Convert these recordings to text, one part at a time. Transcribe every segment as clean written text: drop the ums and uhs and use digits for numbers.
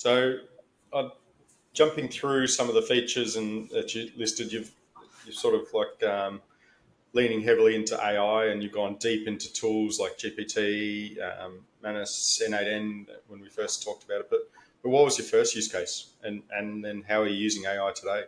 So, jumping through some of the features that you listed, you've sort of leaning heavily into AI, and you've gone deep into tools like GPT, Manus, N8N when we first talked about it. But what was your first use case, and then how are you using AI today?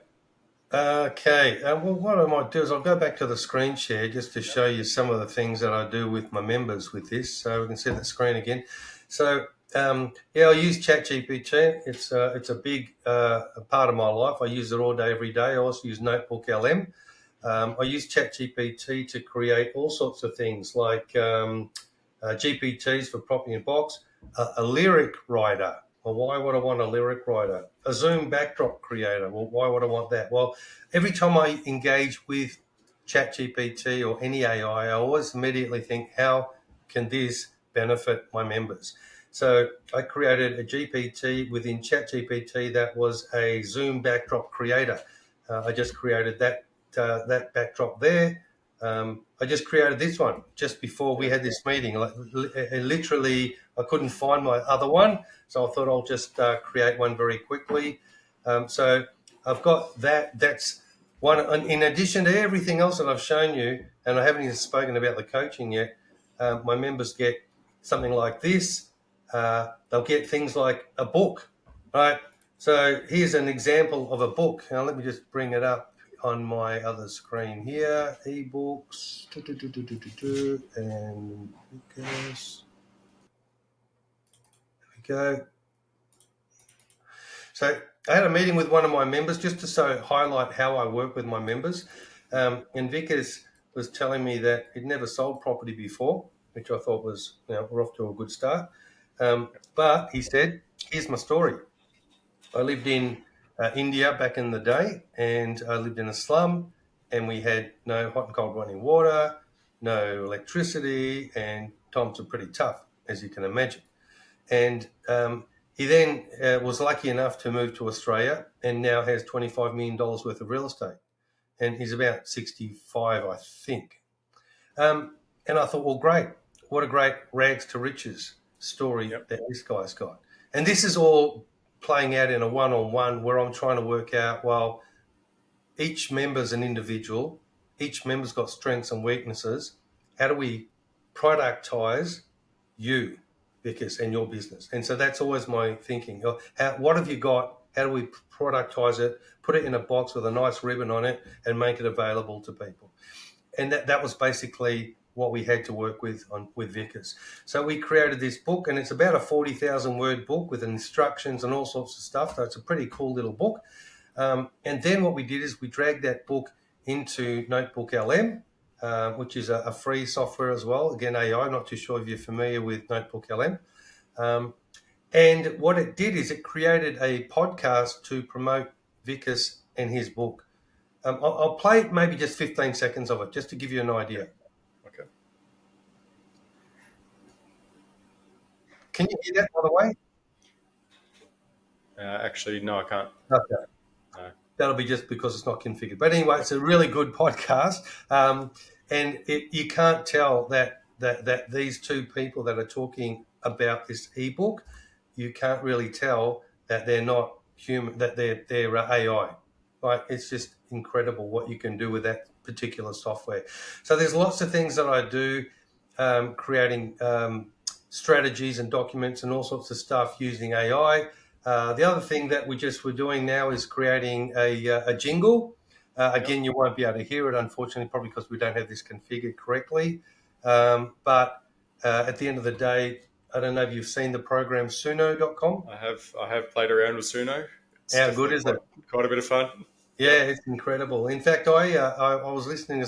Okay. Well, what I might do is I'll go back to the screen share just to show you some of the things that I do with my members with this. So we can see the screen again. So yeah, I use ChatGPT. It's a big part of my life. I use it all day, every day. I also use Notebook LM. I use ChatGPT to create all sorts of things like GPTs for property and box, a lyric writer. Well, why would I want a lyric writer? A Zoom backdrop creator. Well, why would I want that? Well, every time I engage with ChatGPT or any AI, I always immediately think, how can this benefit my members? So I created a GPT within ChatGPT that was a Zoom backdrop creator. I just created that backdrop there. I just created this one just before we had this meeting. Literally, I couldn't find my other one, so I thought I'll just create one very quickly. So I've got that. That's one. In addition to everything else that I've shown you, and I haven't even spoken about the coaching yet, my members get something like this. They'll get things like a book, right? So here's an example of a book. Now let me just bring it up on my other screen here. Ebooks, and because there we go. So I had a meeting with one of my members just to highlight how I work with my members. And Vickers was telling me that he'd never sold property before, which I thought was, we're off to a good start. But he said, here's my story. I lived in India back in the day, and I lived in a slum, and we had no hot and cold running water, no electricity, and times were pretty tough, as you can imagine. And he then was lucky enough to move to Australia, and now has $25 million worth of real estate. And he's about 65, I think. And I thought, well, great. What a great rags to riches story that this guy's got. And this is all playing out in a one-on-one where I'm trying to work out, well, each member's an individual. Each member's got strengths and weaknesses. How do we productize you, Vickers, and your business? And so that's always my thinking. What have you got? How do we productize it, put it in a box with a nice ribbon on it, and make it available to people? And that was basically what we had to work with Vickers. So we created this book, and it's about a 40,000 word book with instructions and all sorts of stuff. So it's a pretty cool little book. And then what we did is we dragged that book into Notebook LM, which is a free software as well. Again, AI, I'm not too sure if you're familiar with Notebook LM. And what it did is it created a podcast to promote Vickers and his book. I'll play maybe just 15 seconds of it, just to give you an idea. Okay. Can you hear that, by the way? Actually, no, I can't. Okay. No. That'll be just because it's not configured. But anyway, it's a really good podcast. And you can't tell that these two people that are talking about this ebook, you can't really tell that they're not human, that they're AI. Right? It's just incredible what you can do with that particular software. So there's lots of things that I do, creating strategies and documents and all sorts of stuff using AI. The other thing that we're doing now is creating a jingle. Again, you won't be able to hear it, unfortunately, probably because we don't have this configured correctly. But at the end of the day, I don't know if you've seen the program Suno.com. I have played around with Suno. How good is it? Quite a bit of fun. Yeah, it's incredible. In fact, I was listening to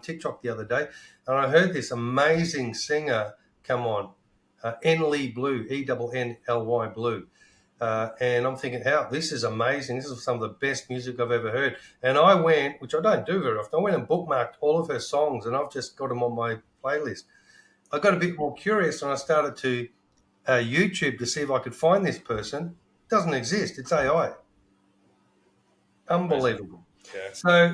TikTok the other day, and I heard this amazing singer come on, Enly Blue, Ennly Blue. And I'm thinking, this is amazing. This is some of the best music I've ever heard. And I went, which I don't do very often, I went and bookmarked all of her songs, and I've just got them on my playlist. I got a bit more curious, and I started to YouTube to see if I could find this person. It doesn't exist. It's AI. Unbelievable. Yeah. So